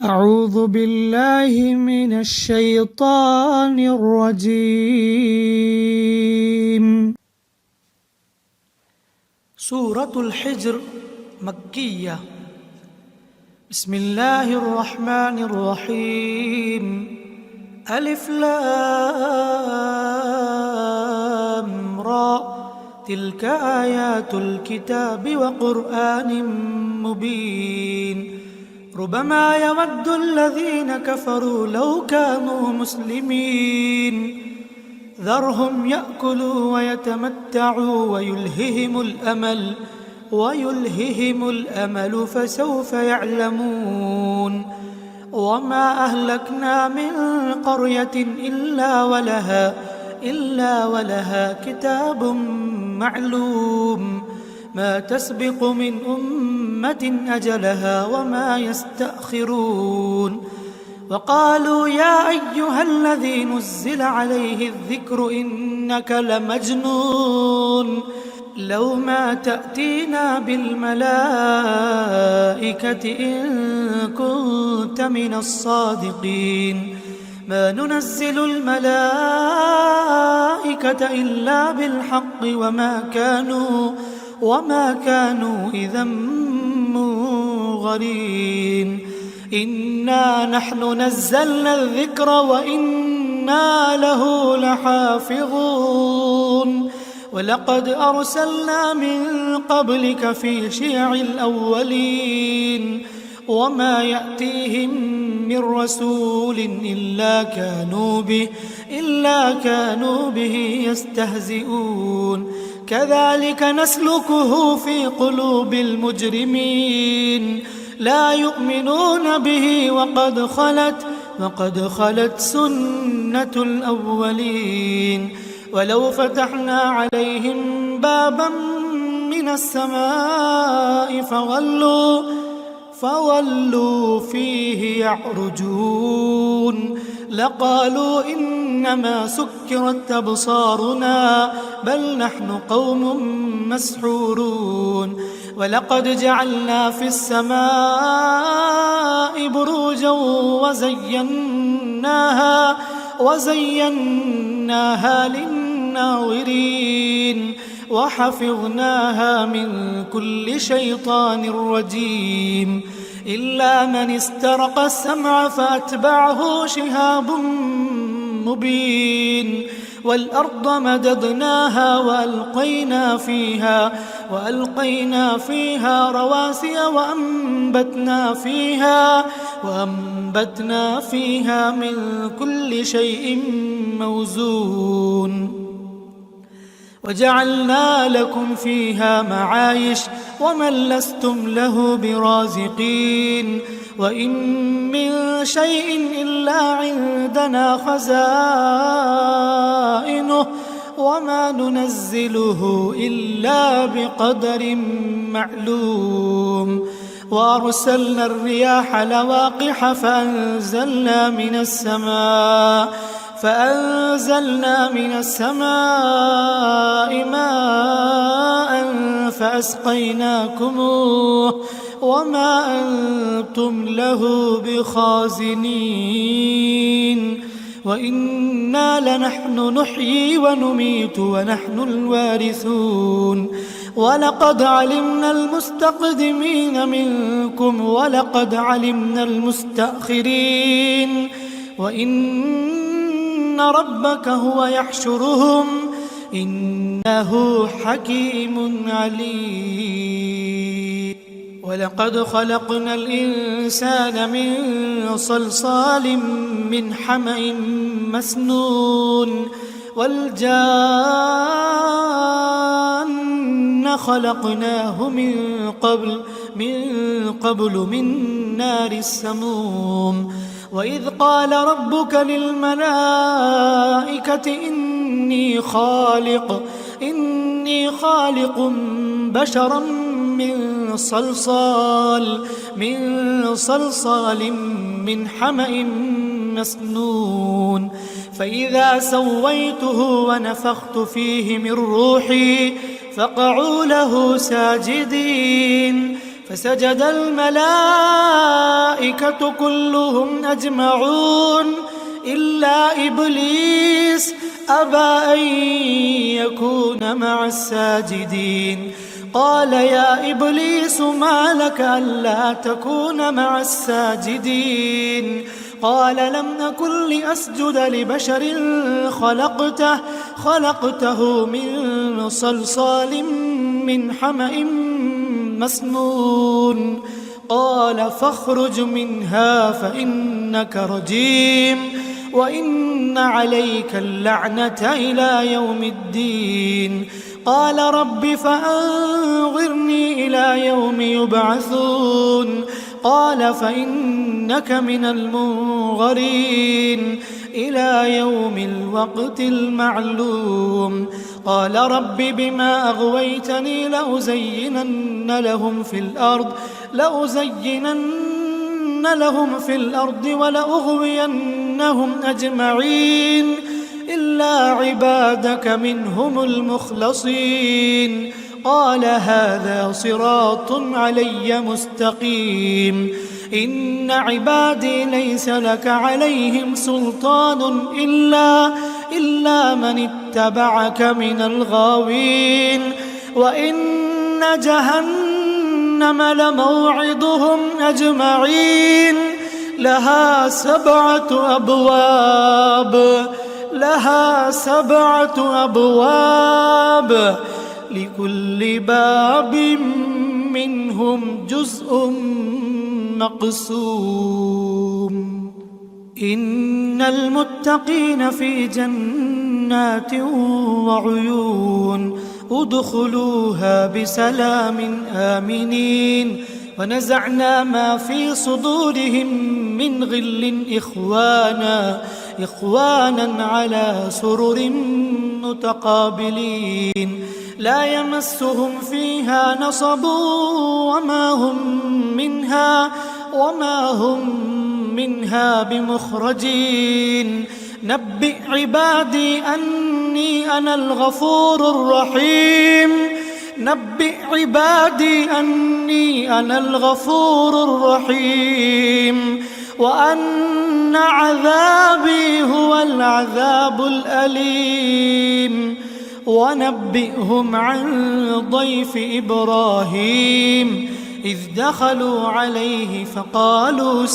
أعوذ بالله من الشيطان الرجيم. سورة الحجر مكية. بسم الله الرحمن الرحيم. ألف لام را تلك آيات الكتاب وقرآن مبين ربما يود الذين كفروا لو كانوا مسلمين ذرهم يأكلوا ويتمتعوا ويلههم الأمل فسوف يعلمون وما أهلكنا من قرية إلا ولها كتاب معلوم ما تسبق من أمة أجلها وما يستأخرون وقالوا يا أيها الذي نزل عليه الذكر إنك لمجنون لو ما تأتينا بالملائكة إن كنت من الصادقين ما ننزل الملائكة إلا بالحق وما كانوا إذا منظرين إنا نحن نزلنا الذكر وإنا له لحافظون ولقد أرسلنا من قبلك في شيع الأولين وما يأتيهم من رسول إلا كانوا به يستهزئون كذلك نسلكه في قلوب المجرمين لا يؤمنون به وقد خلت سنة الأولين ولو فتحنا عليهم بابا من السماء فولوا فيه يعرجون لقالوا إنما سكرت أبصارنا بل نحن قوم مسحورون ولقد جعلنا في السماء بروجا وزيناها للناظرين وحفظناها من كل شيطان رجيم إلا من استرق السمع فأتبعه شهاب مبين والأرض مددناها وألقينا فيها رواسي وأنبتنا فيها من كل شيء موزون وجعلنا لكم فيها معايش ومن لستم له برازقين وإن من شيء إلا عندنا خزائنه وما ننزله إلا بقدر معلوم وأرسلنا الرياح لواقح فأنزلنا من السماء ماء فأسقيناكموه وما أنتم له بخازنين وإنا لنحن نحيي ونميت ونحن الوارثون ولقد علمنا المستقدمين منكم ولقد علمنا المستأخرين وإن ربك هو يحشرهم إنه حكيم عليم ولقد خلقنا الإنسان من صلصال من حمأ مسنون والجان خلقناه من قبل من نار السموم وإذ قال ربك للملائكة إني خالق بشرا من صلصال من حمأ مسنون فإذا سويته ونفخت فيه من روحي فقعوا له ساجدين فسجد الملائكة كلهم أجمعون إلا إبليس أبى أن يكون مع الساجدين. قال يا إبليس ما لك ألا تكون مع الساجدين؟ قال لم أكن لأسجد لبشر خلقته من صلصال من حمأ مسنون. قال فاخرج منها فإنك رجيم وإن عليك اللعنة إلى يوم الدين. قال رب فأنظرني إلى يوم يبعثون. قال فإنك من المنظرين إلى يوم الوقت المعلوم. قال رب بما أغويتني لأزينن لهم في الأرض ولأغوينهم أجمعين إلا عبادك منهم المخلصين. قال هذا صراط علي مستقيم. إن عبادي ليس لك عليهم سلطان إلا من اتبعك من الغاوين. وإن جهنم لموعدهم أجمعين لها 7 أبواب لكل باب منهم جزء مقسوم. إن المتقين في جنات وعيون ادخلوها بسلام آمنين. ونزعنا ما في صدورهم من غل إخوانا على سرر متقابلين لا يمسهم فيها نصب وما هم منها بمخرجين. نبئ عبادي أني أنا الغفور الرحيم وأن عذابي هو العذاب الأليم. ونبئهم عن ضيف إبراهيم إذ دخلوا عليه فقالوا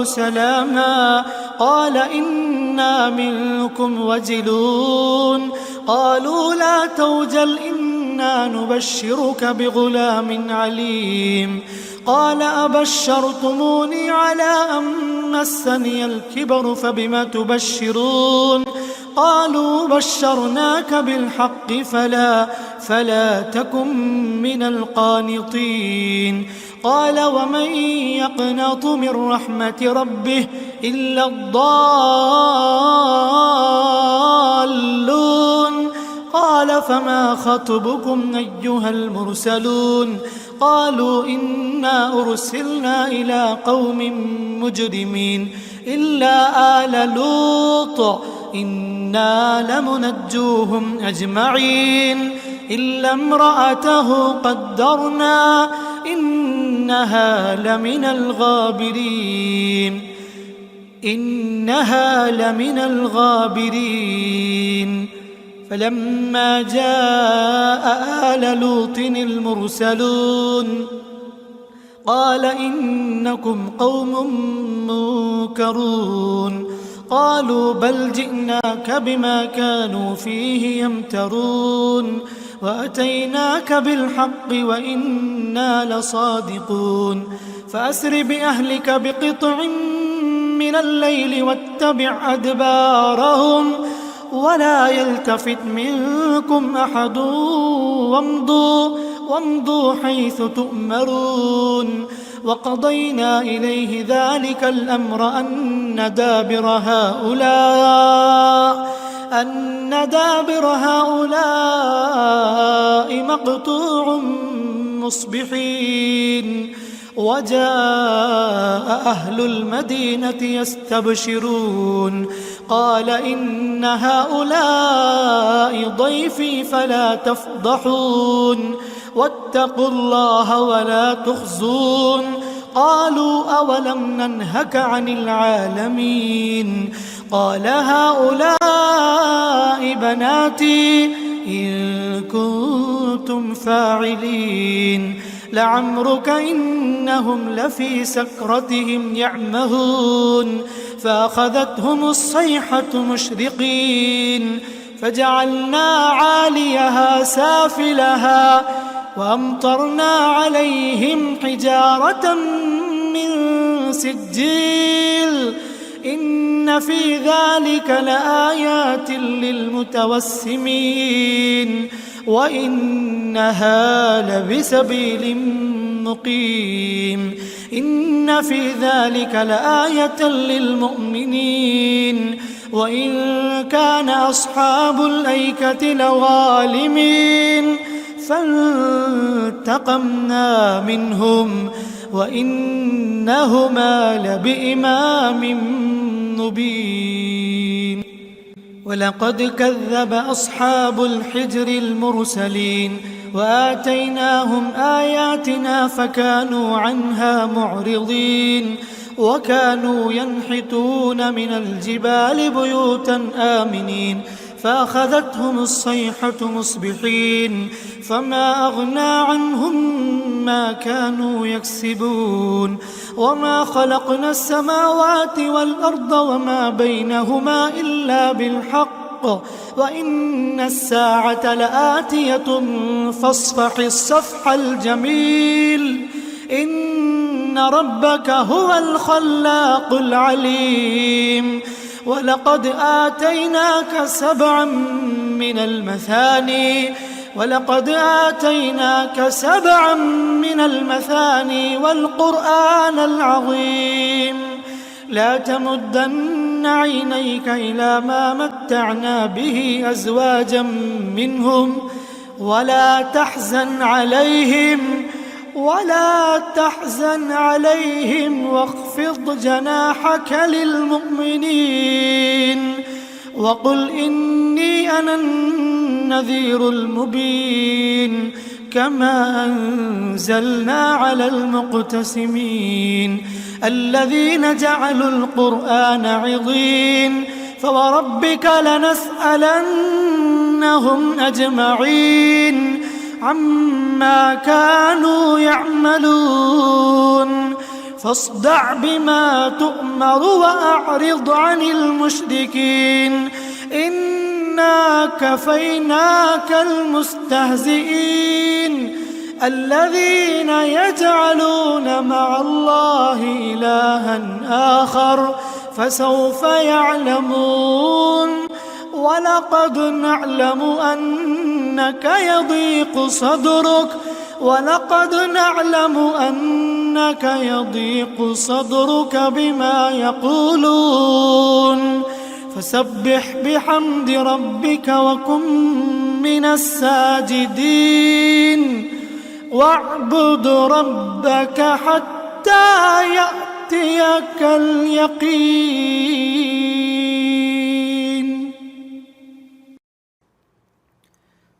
سلاما قال إنا منكم وجلون. قالوا لا توجل إنا نبشرك بغلام عليم. قال أبشرتموني على أن مسني الكبر فبم تبشرون؟ قالوا بشرناك بالحق فلا تكن من القانطين. قال ومن يقنط من رحمة ربه إلا الضالون. قال فما خطبكم أيها المرسلون؟ قالوا إنا أرسلنا إلى قوم مجرمين إلا آل لوط إنا لمنجوهم أجمعين إلا امرأته قدرنا إنها لمن الغابرين. فلما جاء آل لوط المرسلون قال إنكم قوم منكرون. قالوا بل جئناك بما كانوا فيه يمترون وأتيناك بالحق وإنا لصادقون. فأسر بأهلك بقطع من الليل واتبع أدبارهم ولا يلتفت منكم أحد وامضوا حيث تؤمرون. وقضينا إليه ذلك الأمر أن دابر هؤلاء مقطوع مصبحين. وجاء أهل المدينة يستبشرون قال إن هؤلاء ضيفي فلا تفضحون واتقوا الله ولا تخزون قالوا أولم ننهك عن العالمين قال هؤلاء بناتي إن كنتم فاعلين لعمرك إنهم لفي سكرتهم يعمهون فأخذتهم الصيحة مشرقين فجعلنا عاليها سافلها وأمطرنا عليهم حجارة من سجيل إن في ذلك لآيات للمتوسمين وإنها لبسبيل مقيم إن في ذلك لآية للمؤمنين وإن كان أصحاب الأيكة لظالمين فانتقمنا منهم وإنهما لبإمام مبين ولقد كذب أصحاب الحجر المرسلين وآتيناهم آياتنا فكانوا عنها معرضين وكانوا ينحتون من الجبال بيوتا آمنين فأخذتهم الصيحة مصبحين فما أغنى عنهم ما كانوا يكسبون وما خلقنا السماوات والأرض وما بينهما إلا بالحق وإن الساعة لآتية فاصفح الصفح الجميل إن ربك هو الخلاق العليم ولقد آتيناك سبعا من المثاني والقرآن العظيم لا تمدن عينيك إلى ما متعنا به أزواجا منهم ولا تحزن عليهم واخفض جناحك للمؤمنين وقل إني أنا النذير المبين كما أنزلنا على المقتسمين الذين جعلوا القرآن عضين فوربك لنسألنهم أجمعين عما كانوا يعملون فاصدع بما تؤمر وأعرض عن المشركين إنا كفيناك المستهزئين الذين يجعلون مع الله إلها آخر فسوف يعلمون ولقد نعلم أنك يضيق صدرك بما يقولون فسبح بحمد ربك وكن من الساجدين واعبد ربك حتى يأتيك اليقين.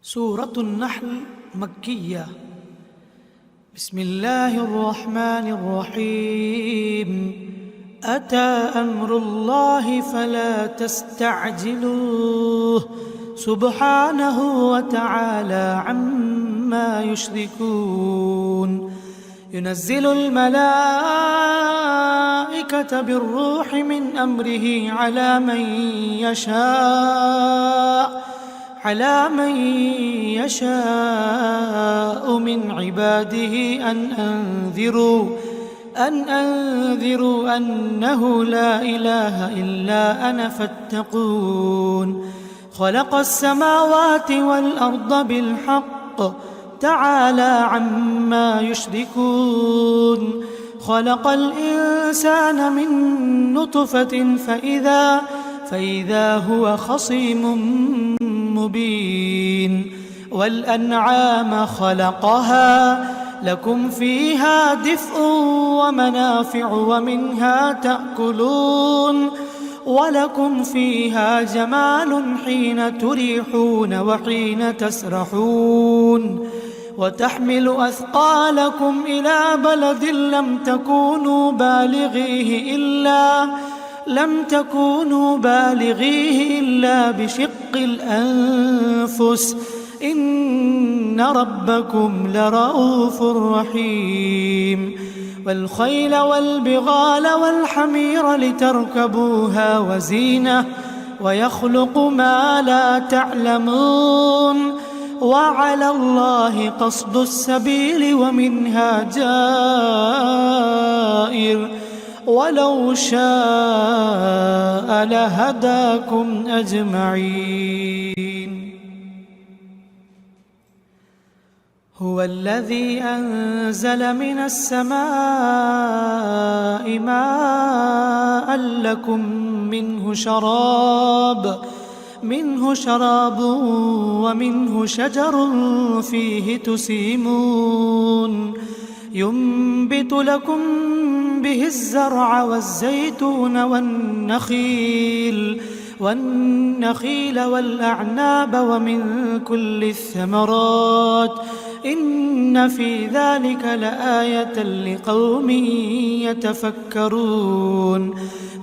سورة النحل مكية. بسم الله الرحمن الرحيم. أتى أمر الله فلا تستعجلوه سبحانه وتعالى عما يشركون. ينزل الملائكة بالروح من أمره على من يشاء من عباده أن أنذروا أنه لا إله إلا أنا فاتقون. خلق السماوات والأرض بالحق تعالى عما يشركون. خلق الإنسان من نطفة فإذا هو خصيم مبين. والأنعام خلقها لكم فيها دفء ومنافع ومنها تأكلون ولكم فيها جمال حين تريحون وحين تسرحون وتحمل أثقالكم إلى بلد لم تكونوا بالغيه إلا بشق الأنفس إن ربكم لرؤوف رحيم والخيل والبغال والحمير لتركبوها وزينة ويخلق ما لا تعلمون وعلى الله قصد السبيل ومنها جائر ولو شاء لهداكم أجمعين هو الذي أنزل من السماء ماء لكم منه شراب ومنه شجر فيه تسيمون ينبت لكم به الزرع والزيتون والنخيل والأعناب ومن كل الثمرات إن في ذلك لآية لقوم يتفكرون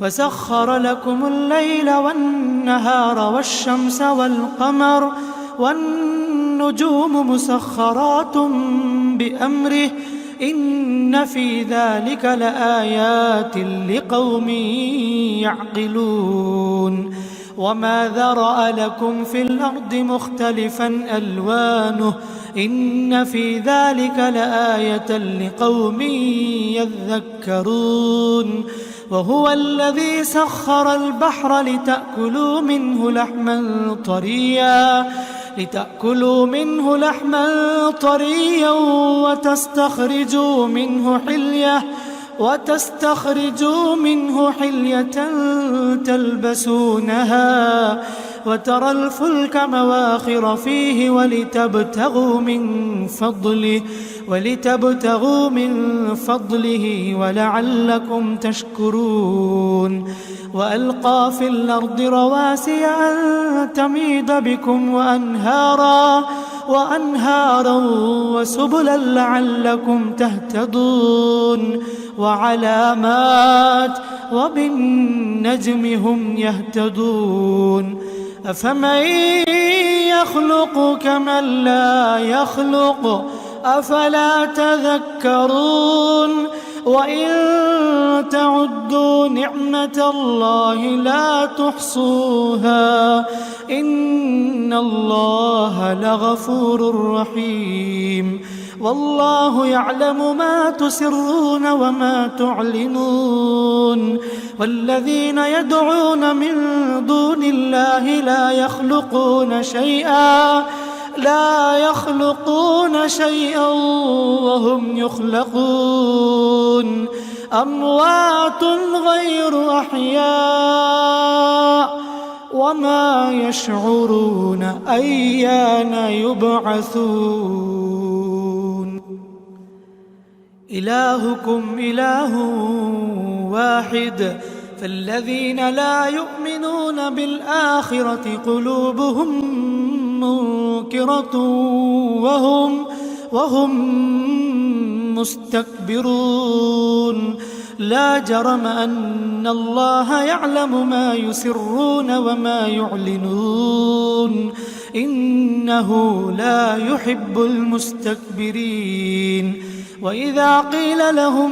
وسخر لكم الليل والنهار والشمس والقمر والنجوم مسخرات بأمره إن في ذلك لآيات لقوم يعقلون وما ذرأ لكم في الأرض مختلفا ألوانه إن في ذلك لآية لقوم يذكرون وهو الذي سخر البحر لتأكلوا منه لحما طريا وتستخرجوا منه حلية تلبسونها وترى الفلك مواخر فيه ولتبتغوا من فضله ولعلكم تشكرون وألقى في الأرض رواسي أن تميد بكم وأنهارا وسبلا لعلكم تهتدون وعلامات وبالنجم هم يهتدون أفمن يخلق كمن لا يخلق أفلا تذكرون وإن تعدوا نعمة الله لا تحصوها إن الله لغفور رحيم والله يعلم ما تسرون وما تعلنون والذين يدعون من دون الله لا يخلقون شيئا وهم يخلقون أموات غير أحياء وما يشعرون أيان يبعثون إلهكم إله واحد فالذين لا يؤمنون بالآخرة قلوبهم منكرة وهم مستكبرون لا جرم أن الله يعلم ما يسرون وما يعلنون إنه لا يحب المستكبرين وإذا قيل لهم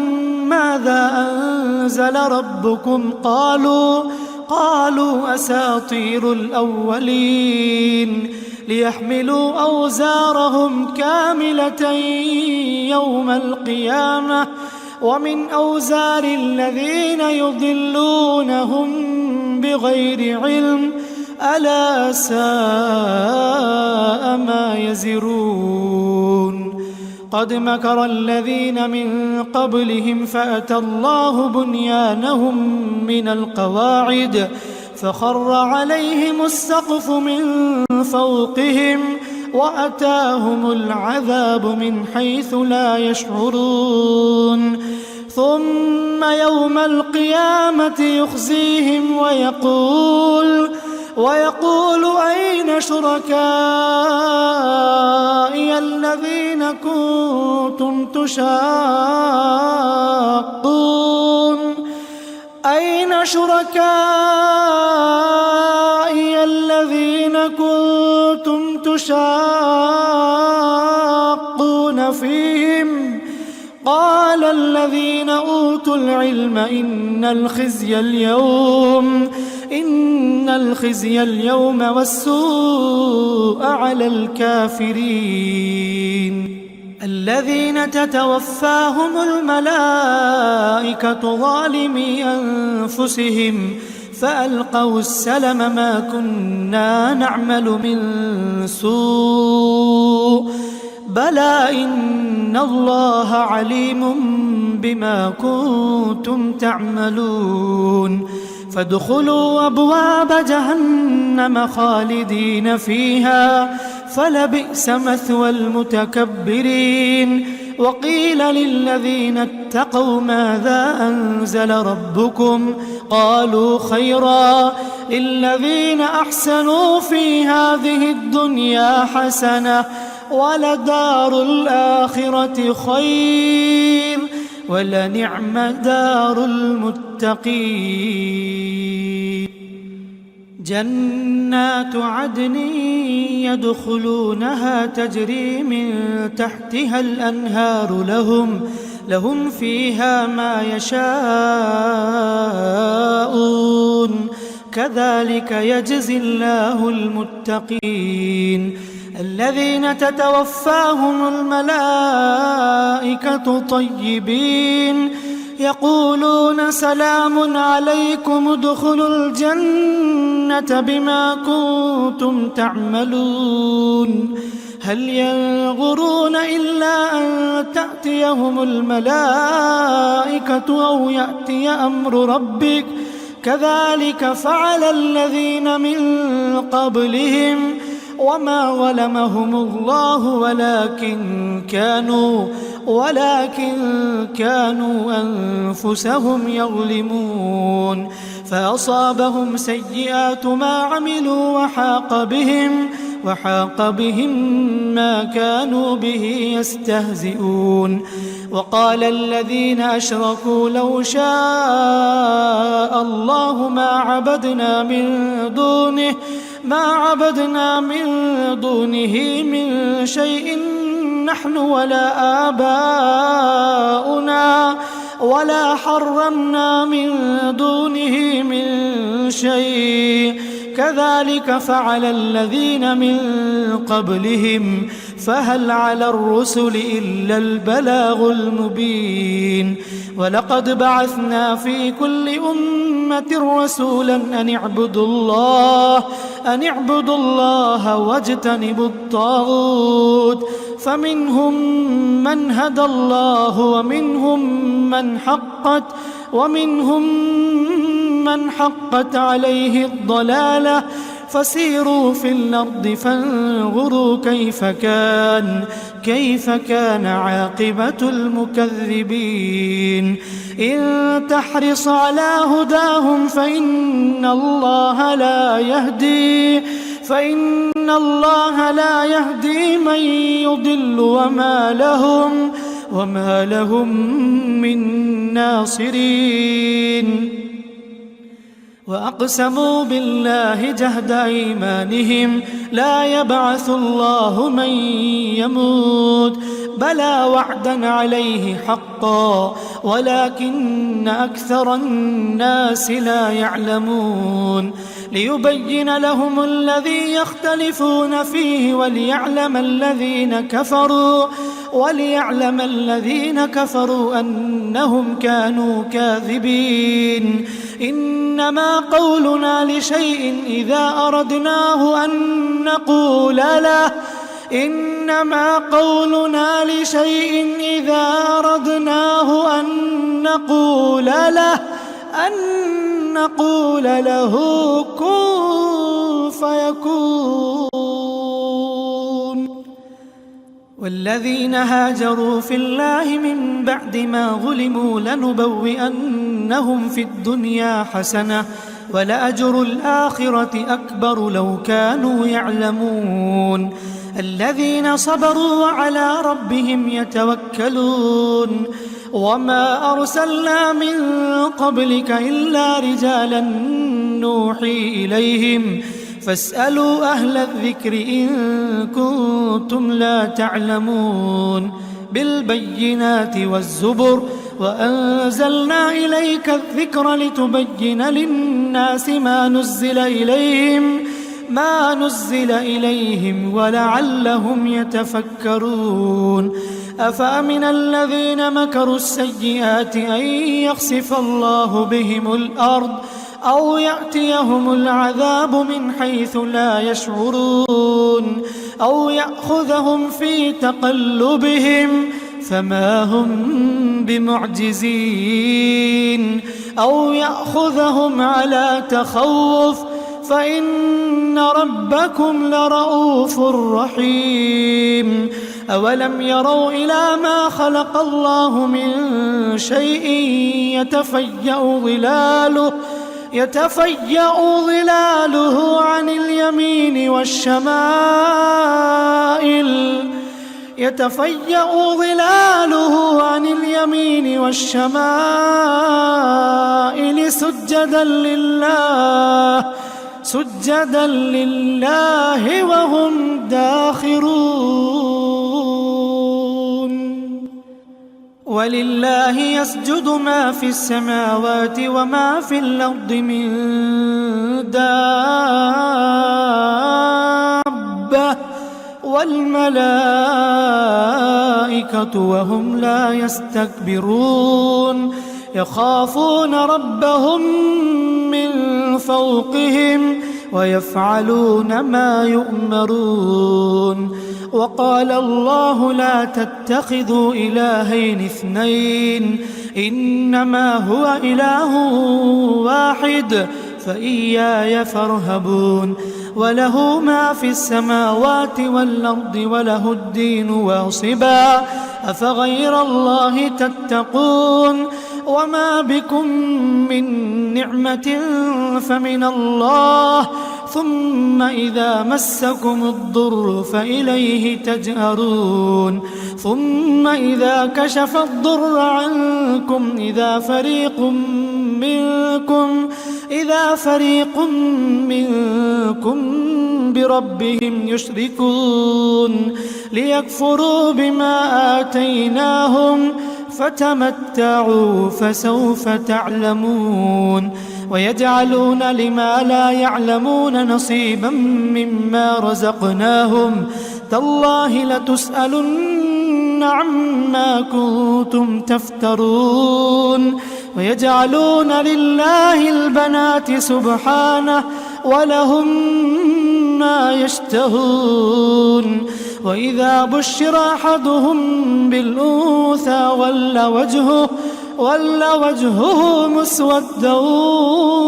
ماذا أنزل ربكم قالوا أساطير الأولين ليحملوا أوزارهم كاملة يوم القيامة ومن أوزار الذين يضلونهم بغير علم ألا ساء ما يزرون قد مكر الذين من قبلهم فأتى الله بنيانهم من القواعد فخر عليهم السقف من فوقهم وأتاهم العذاب من حيث لا يشعرون ثم يوم القيامة يخزيهم ويقول أين شركائي الذين كنتم تشاقون أين شركائي الذين كنتم تشاقون فيهم قال الذين أوتوا العلم إن الخزي اليوم والسوء على الكافرين الذين تتوفاهم الملائكة ظالمي أنفسهم فألقوا السلم ما كنا نعمل من سوء بلى إن الله عليم بما كنتم تعملون فادخلوا أبواب جهنم خالدين فيها فلبئس مثوى المتكبرين وقيل للذين اتقوا ماذا أنزل ربكم قالوا خيرا للذين أحسنوا في هذه الدنيا حسنة ولدار الآخرة خير ولنعم دار المتقين جنات عدن يدخلونها تجري من تحتها الأنهار لهم فيها ما يشاءون كذلك يجزي الله المتقين الذين تتوفاهم الملائكة طيبين يقولون سلام عليكم ادخلوا الجنة بما كنتم تعملون هل ينظرون إلا أن تأتيهم الملائكة أو يأتي أمر ربك كذلك فعل الذين من قبلهم وما ظلمهم الله ولكن كانوا أنفسهم يظلمون فأصابهم سيئات ما عملوا وحاق بهم ما كانوا به يستهزئون وقال الذين أشركوا لو شاء الله ما عبدنا من دونه من شيء نحن ولا آباؤنا ولا حرمنا من دونه من شيء كذلك فعل الذين من قبلهم فهل على الرسل إلا البلاغ المبين ولقد بعثنا في كل أمة رسولا أن اعبدوا الله واجتنبوا الطاغوت فمنهم من هدى الله ومنهم من حقت عليه الضلالة فسيروا في الأرض فانظروا كيف كان عاقبة المكذبين إن تحرص على هداهم فإن الله لا يهدي من يضل وما لهم من ناصرين وأقسموا بالله جهد أيمانهم لا يبعث الله من يموت بلى وعدا عليه حقا ولكن أكثر الناس لا يعلمون ليبين لهم الذي يختلفون فيه وليعلم الذين كفروا أنهم كانوا كاذبين إنما قولنا لشيء إذا أردناه أن نقول له كن فيكون والذين هاجروا في الله من بعد ما ظلموا لنبوئنهم في الدنيا حسنة ولأجر الآخرة أكبر لو كانوا يعلمون الذين صبروا وعلى ربهم يتوكلون وما أرسلنا من قبلك إلا رجالا نوحي إليهم فاسألوا أهل الذكر إن كنتم لا تعلمون بالبينات والزبر وأنزلنا إليك الذكر لتبين للناس ما نزل إليهم ولعلهم يتفكرون أفأمن الذين مكروا السيئات أن يخسف الله بهم الأرض أو يأتيهم العذاب من حيث لا يشعرون أو يأخذهم في تقلبهم فما هم بمعجزين أو يأخذهم على تخوف فإن ربكم لرؤوف رحيم أولم يروا إلى ما خلق الله من شيء يتفيأ ظلاله عن اليمين والشمائل سجدا لله وهم داخرون ولله يسجد ما في السماوات وما في الأرض من دابة والملائكة وهم لا يستكبرون يخافون ربهم من فوقهم ويفعلون ما يؤمرون وقال الله لا تتخذوا إلهين اثنين إنما هو إله واحد فإياي فارهبون وله ما في السماوات والأرض وله الدين واصبا أفغير الله تتقون وما بكم من نعمة فمن الله ثم إذا مسكم الضر فإليه تجأرون ثم إذا كشف الضر عنكم إذا فريق منكم بربهم يشركون ليكفروا بما آتيناهم فتمتعوا فسوف تعلمون ويجعلون لما لا يعلمون نصيبا مما رزقناهم تالله لتسألن عما كنتم تفترون ويجعلون لله البنات سبحانه ولهم ما يشتهون وإذا بشر أحدهم بالأنثى ولى وجهه مسودا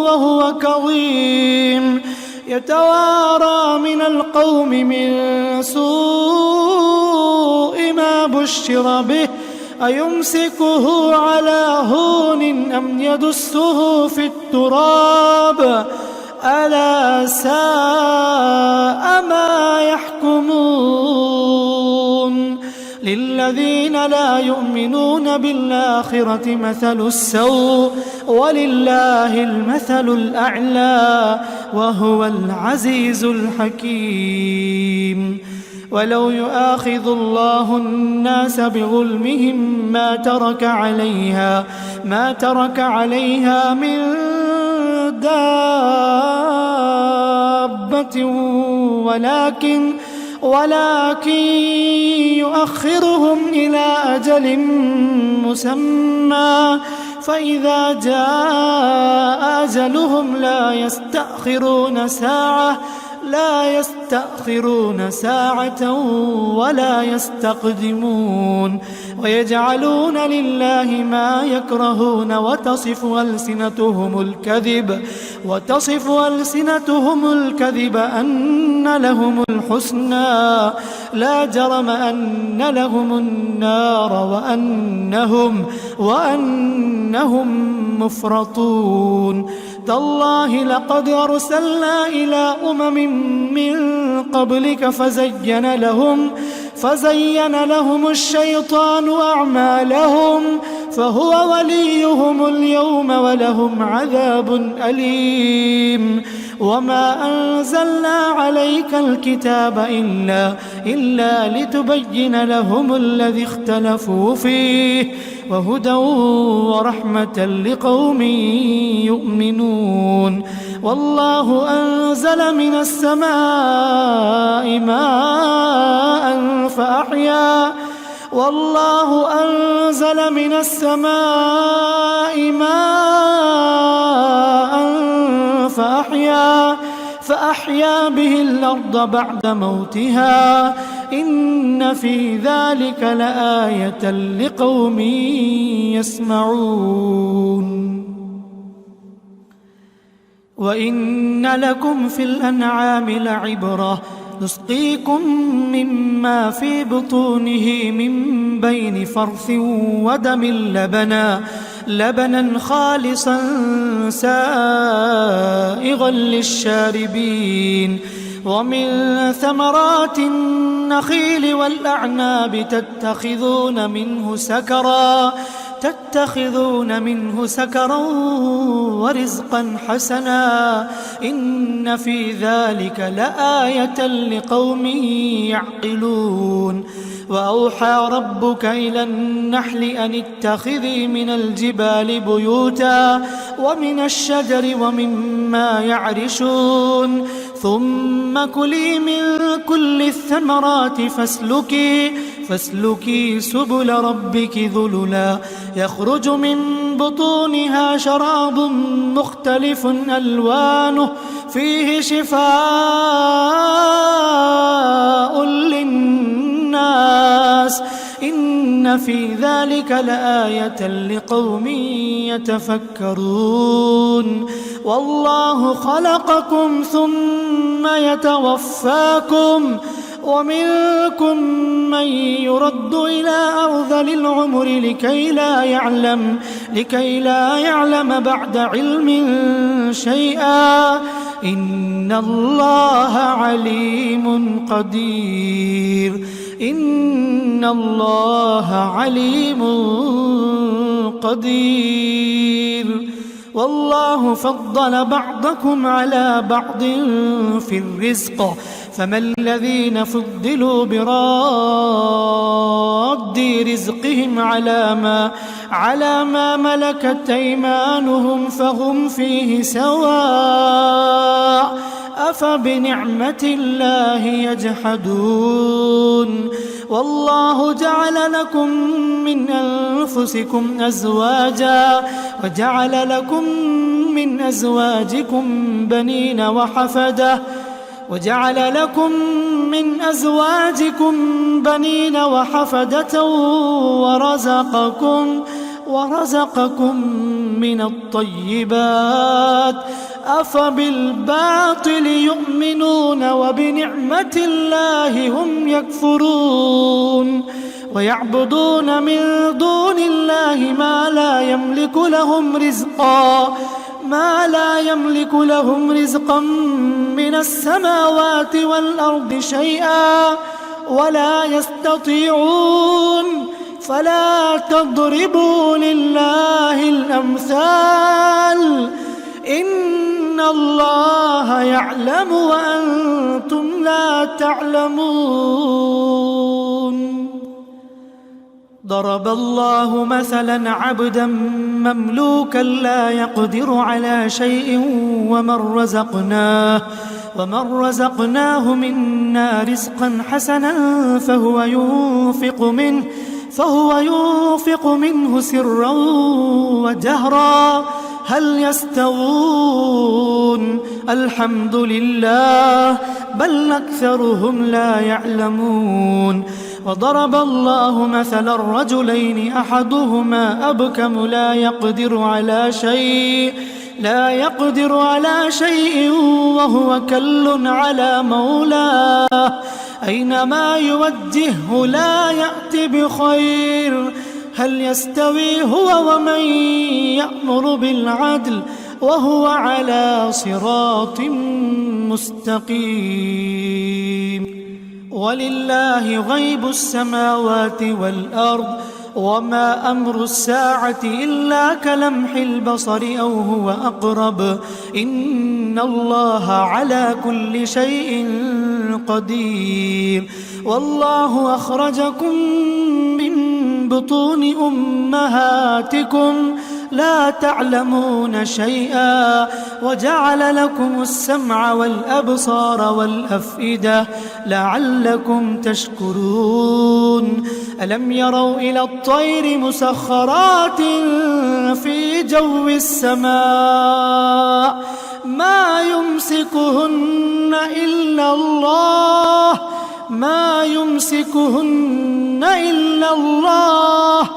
وهو كظيم يتوارى من القوم من سوء ما بشر به أيمسكه على هون أم يدسه في التراب ألا ساء ما يحكمون للذين لا يؤمنون بالآخرة مثل السوء ولله المثل الأعلى وهو العزيز الحكيم ولو يؤاخذ الله الناس بظلمهم ما ترك عليها من دابة ولكن يؤخرهم إلى أجل مسمى فإذا جاء أجلهم لا يستأخرون ساعة لا يستأخرون ساعة ولا يستقدمون ويجعلون لله ما يكرهون وتصف ألسنتهم الكذب أن لهم الحسنى لا جرم أن لهم النار وأنهم مفرطون تالله لقد أرسلنا إلى أمم من قبلك فزين لهم الشيطان أعمالهم فهو وليهم اليوم ولهم عذاب أليم وما أنزلنا عليك الكتاب إلا لتبين لهم الذي اختلفوا فيه وهدى ورحمة لقوم يؤمنون والله أنزل من السماء ماء فأحيا به الأرض بعد موتها إن في ذلك لآية لقوم يسمعون وإن لكم في الأنعام لعبرة نسقيكم مما في بطونه من بين فرث ودم لبنا خالصا سائغا للشاربين ومن ثمرات النخيل والأعناب تتخذون منه سكرا ورزقا حسنا إن في ذلك لآية لقوم يعقلون وأوحى ربك إلى النحل أن اتخذي من الجبال بيوتا ومن الشجر ومما يعرشون ثم كلي من كل الثمرات فاسلكي سبل ربك ذللا يخرج من بطونها شراب مختلف ألوانه فيه شفاء للناس إن في ذلك لآية لقوم يتفكرون والله خلقكم ثم يتوفاكم ومنكم من يرد إلى أرذل العمر لكي لا يعلم بعد علم شيئا إن الله عليم قدير والله فضل بعضكم على بعض في الرزق فما الذين فضلوا براد رزقهم على ما ملكت أيمانهم فهم فيه سواء أفبنعمة الله يجحدون والله جعل لكم من أنفسكم أزواجا وجعل لكم من أزواجكم بنين وحفدة ورزقكم من الطيبات أفبالباطل يؤمنون وبنعمة الله هم يكفرون ويعبدون من دون الله ما لا يملك لهم رزقا من السماوات والأرض شيئا ولا يستطيعون فلا تضربوا لله الأمثال إن الله يعلم وأنتم لا تعلمون ضرب الله مثلا عبدا مملوكا لا يقدر على شيء ومن رزقناه منا رزقا حسنا فهو ينفق منه سرا وجهرا هل يستوون الحمد لله بل أكثرهم لا يعلمون وضرب الله مثلا الرجلين أحدهما أبكم لا يقدر على شيء وهو كل على مولاه أينما يوجهه لا يأت بخير هل يستوي هو ومن يأمر بالعدل وهو على صراط مستقيم ولله غيب السماوات والأرض وما أمر الساعة إلا كلمح البصر أو هو أقرب إن الله على كل شيء قدير والله أخرجكم من بطون أمهاتكم لا تعلمون شيئا وجعل لكم السمع والأبصار والأفئدة لعلكم تشكرون ألم يروا إلى الطير مسخرات في جو السماء ما يمسكهن إلا الله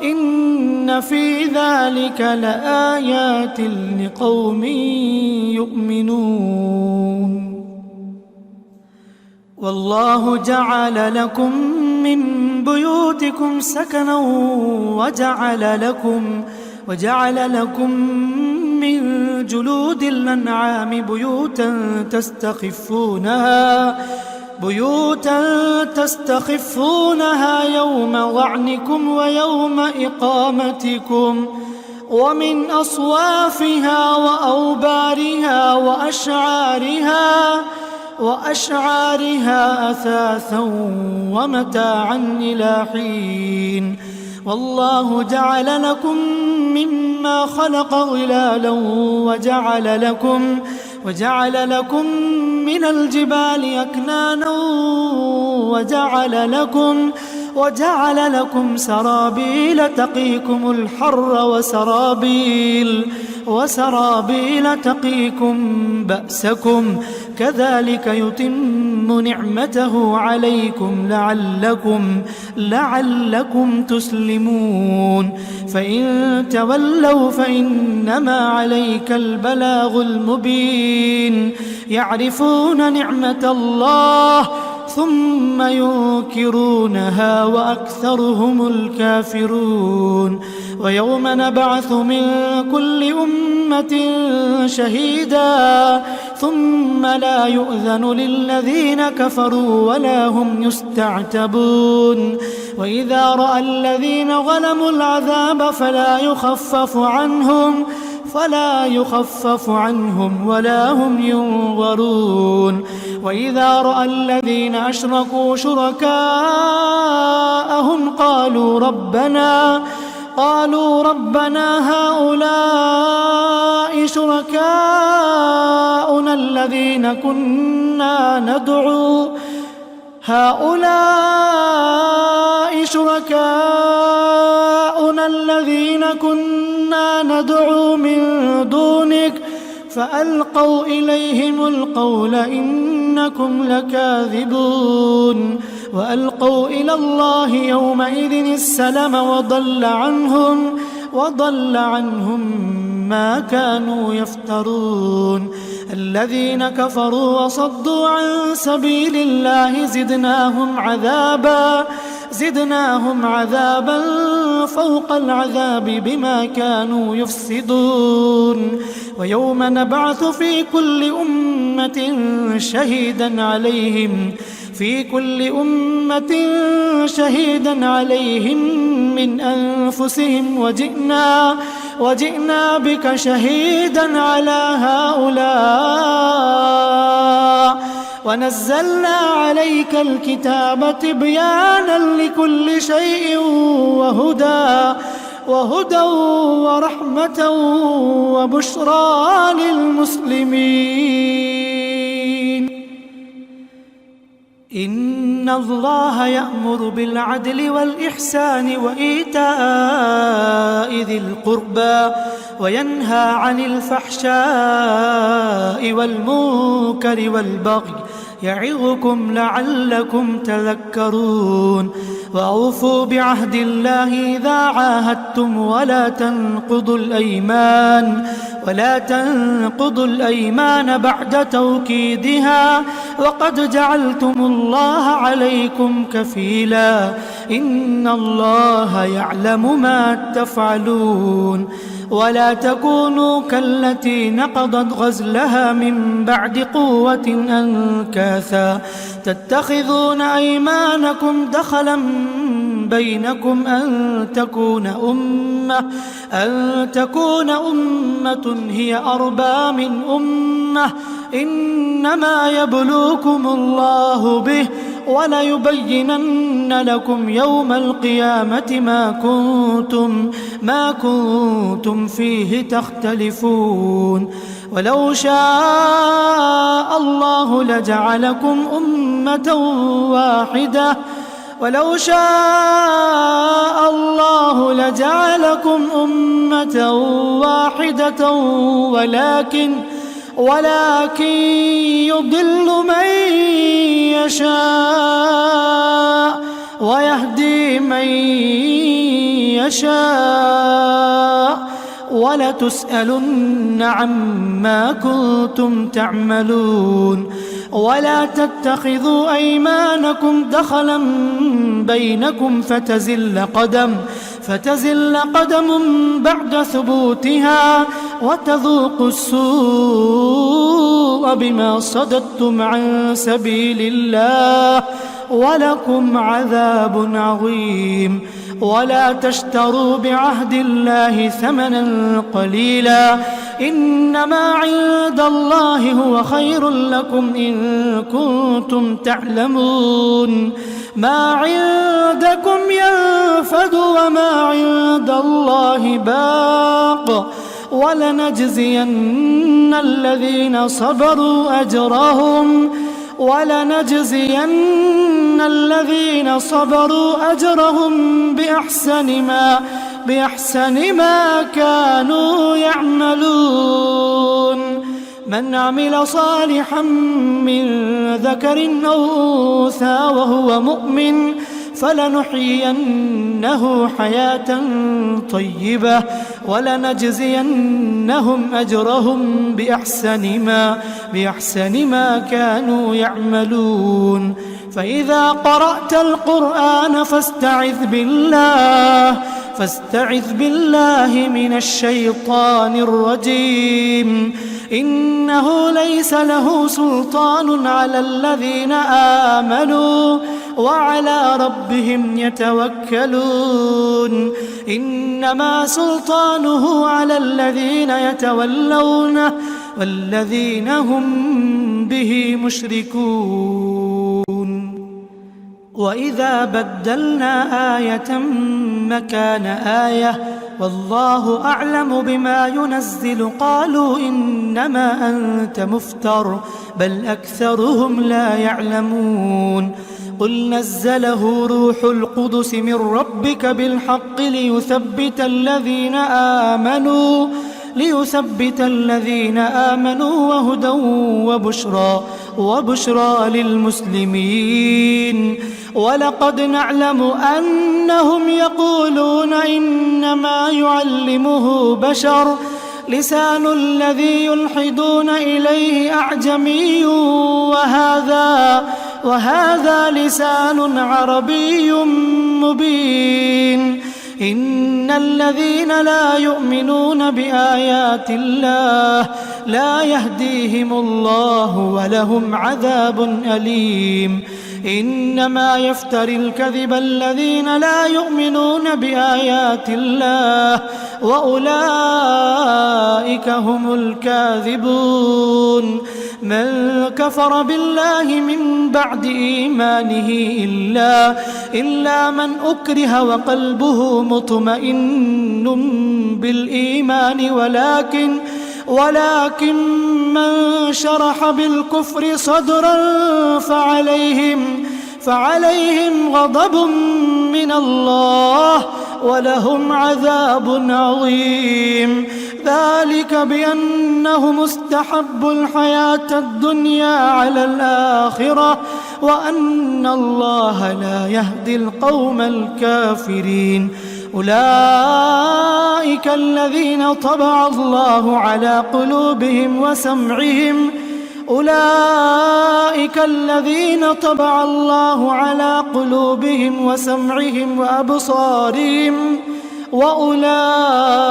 إن في ذلك لآيات لقوم يؤمنون والله جعل لكم من بيوتكم سكنا وجعل لكم من جلود الأنعام بيوتا تستخفونها يوم ظعنكم ويوم إقامتكم ومن أصوافها وأوبارها وأشعارها أثاثا ومتاعا إلى حين والله جعل لكم مما خلق ظلالا وجعل لكم من الجبال أكنانا وجعل لكم سرابيل تقيكم الحر وسرابيل تقيكم بأسكم كذلك يتم نعمته عليكم لعلكم تسلمون فإن تولوا فإنما عليك البلاغ المبين يعرفون نعمة الله ثم ينكرونها وأكثرهم الكافرون ويوم نبعث من كل أمة شهيدا ثم لا يؤذن للذين كفروا ولا هم يستعتبون وإذا رأى الذين ظلموا العذاب فلا يخفف عنهم ولا هم ينظرون وإذا رأى الذين أشركوا شركاءهم قالوا ربنا هؤلاء شركاؤنا الذين كنا ندعو من دونك فألقوا إليهم القول إنكم لكاذبون وألقوا إلى الله يومئذ السلم وضل عنهم ما كانوا يفترون الذين كفروا وصدوا عن سبيل الله زدناهم عذابا فوق العذاب بما كانوا يفسدون ويوم نبعث في كل أمة شهيدا عليهم من أنفسهم وجئنا بك شهيدا على هؤلاء ونزلنا عليك الكتاب تبيانا لكل شيء وهدى ورحمة وبشرى للمسلمين إن الله يأمر بالعدل والإحسان وإيتاء ذي القربى وينهى عن الفحشاء والمنكر والبغي يعظكم لعلكم تذكرون وأوفوا بعهد الله إذا عاهدتم ولا تنقضوا الأيمان بعد توكيدها وقد جعلتم الله عليكم كفيلا إن الله يعلم ما تفعلون ولا تكونوا كالتي نقضت غزلها من بعد قوة أنكاثا تتخذون أيمانكم دخلا بينكم أن تكون أمة هي أربى من أمة إنما يبلوكم الله به وليبينن لكم يوم القيامة ما كنتم فيه تختلفون ولو شاء الله لجعلكم أمة واحدة ولكن يضل من يشاء ويهدي من يشاء ولتسألن عما كنتم تعملون ولا تتخذوا أيمانكم دخلا بينكم فتزل قدم بعد ثبوتها وتذوقوا السوء بما صددتم عن سبيل الله ولكم عذاب عظيم ولا تشتروا بعهد الله ثمنا قليلا إنما عند الله هو خير لكم إن كنتم تعلمون ما عندكم ينفد وما عند الله باق ولنجزين الذين صبروا أجرهم بأحسن ما كانوا يعملون من عمل صالحا من ذكر أو أنثى وهو مؤمن فلنحيينه حياة طيبة ولنجزينهم أجرهم بأحسن ما كانوا يعملون فإذا قرأت القرآن فاستعذ بالله من الشيطان الرجيم إنه ليس له سلطان على الذين آمنوا وعلى ربهم يتوكلون إنما سلطانه على الذين يتولونه والذين هم به مشركون وإذا بدلنا آية مكان آية والله أعلم بما ينزل قالوا إنما أنت مفتر بل أكثرهم لا يعلمون قل نزله روح القدس من ربك بالحق ليثبت الذين آمنوا وهدى وبشرى للمسلمين ولقد نعلم أنهم يقولون إنما يعلمه بشر لسان الذي يلحدون إليه أعجمي وهذا لسان عربي مبين إن الذين لا يؤمنون بآيات الله لا يهديهم الله ولهم عذاب أليم إنما يفتري الكذب الذين لا يؤمنون بآيات الله وأولئك هم الكاذبون من كفر بالله من بعد إيمانه إلا من أكره وقلبه مطمئن بالإيمان ولكن من شرح بالكفر صدرا فعليهم غضب من الله ولهم عذاب عظيم. ذلك بأنهم استحبوا الحياة الدنيا على الآخرة وأن الله لا يهدي القوم الكافرين. أولئك الذين طبع الله على قلوبهم وسمعهم وأبصارهم وأولئك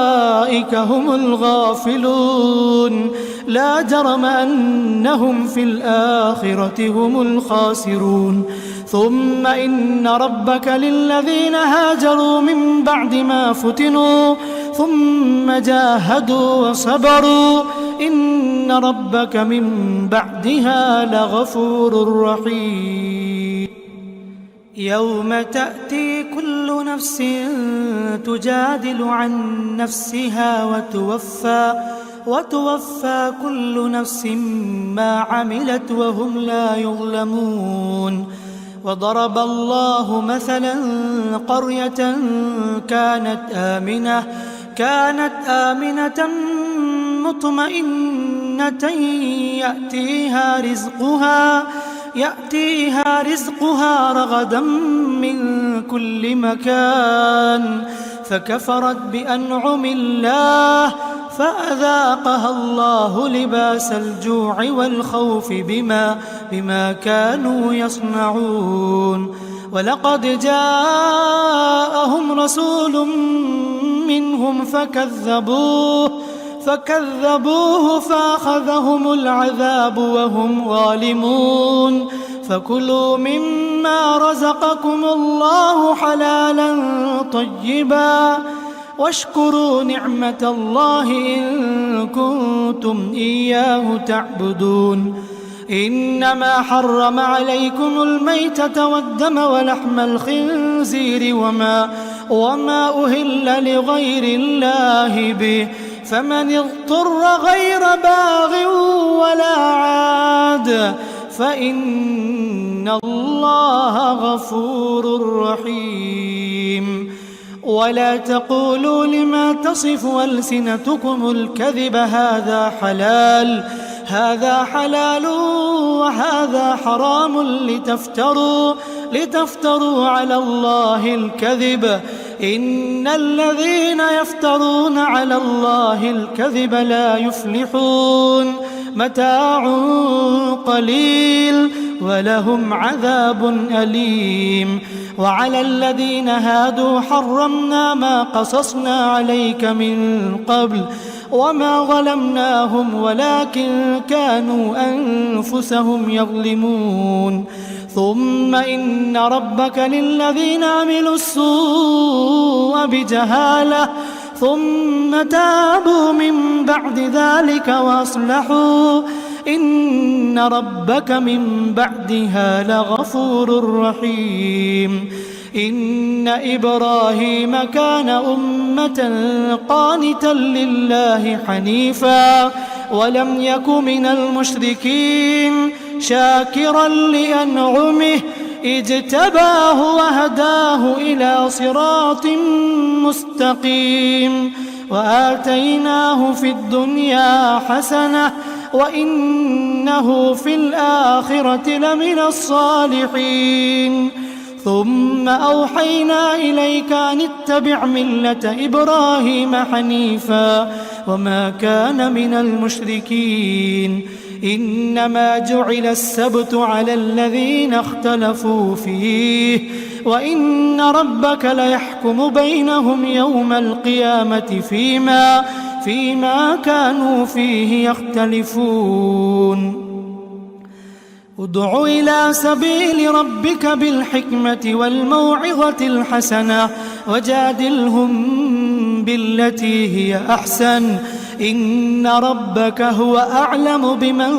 هم الغافلون. لا جرم أنهم في الآخرة هم الخاسرون. ثم إن ربك للذين هاجروا من بعد ما فتنوا ثم جاهدوا وصبروا إن ربك من بعدها لغفور رحيم. يوم تأتي كل نفس تجادل عن نفسها وتوفى كل نفس ما عملت وهم لا يظلمون. وضرب الله مثلا قرية كانت آمنة مطمئنة يأتيها رزقها رغدا من كل مكان فكفرت بأنعم الله فأذاقها الله لباس الجوع والخوف بما كانوا يصنعون. ولقد جاءهم رسول منهم فكذبوه فأخذهم العذاب وهم ظالمون. فكلوا مما رزقكم الله حلالا طيبا واشكروا نعمة الله إن كنتم إياه تعبدون. إنما حرم عليكم الميتة والدم ولحم الخنزير وما أهل لغير الله به فمن اضطر غير باغ ولا عاد فإن الله غفور رحيم. ولا تقولوا لما تصف ألسنتكم الكذب هذا حلال وهذا حرام لتفتروا على الله الكذب إن الذين يفترون على الله الكذب لا يفلحون. متاع قليل ولهم عذاب أليم. وعلى الذين هادوا حرمنا ما قصصنا عليك من قبل وما ظلمناهم ولكن كانوا أنفسهم يظلمون. ثم إن ربك للذين عملوا السوء بجهالة ثم تابوا من بعد ذلك وأصلحوا إن ربك من بعدها لغفور رحيم. إن إبراهيم كان أمة قانتا لله حنيفا ولم يك من المشركين شاكرا لأنعمه اجتباه وهداه إلى صراط مستقيم. وآتيناه في الدنيا حسنة وإنه في الآخرة لمن الصالحين. ثم أوحينا إليك أن اتبع ملة إبراهيم حنيفا وما كان من المشركين. إنما جعل السبت على الذين اختلفوا فيه وإن ربك ليحكم بينهم يوم القيامة فيما كانوا فيه يختلفون. ادع إلى سبيل ربك بالحكمة والموعظة الحسنة وجادلهم بالتي هي أحسن إن ربك هو أعلم بمن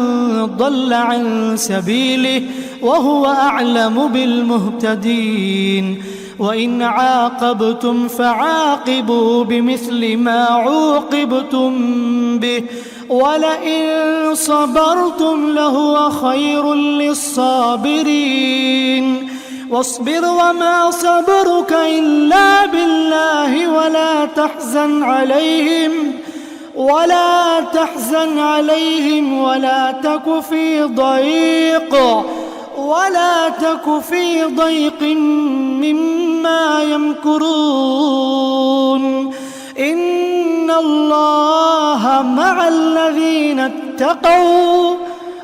ضل عن سبيله وهو أعلم بالمهتدين. وإن عاقبتم فعاقبوا بمثل ما عوقبتم به ولئن صبرتم لهو خير للصابرين. واصبر وما صبرك إلا بالله ولا تحزن عليهم ولا تك في ضيق مما يمكرون إن الله مع الذين اتقوا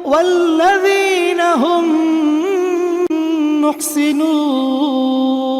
والذين هم محسنون.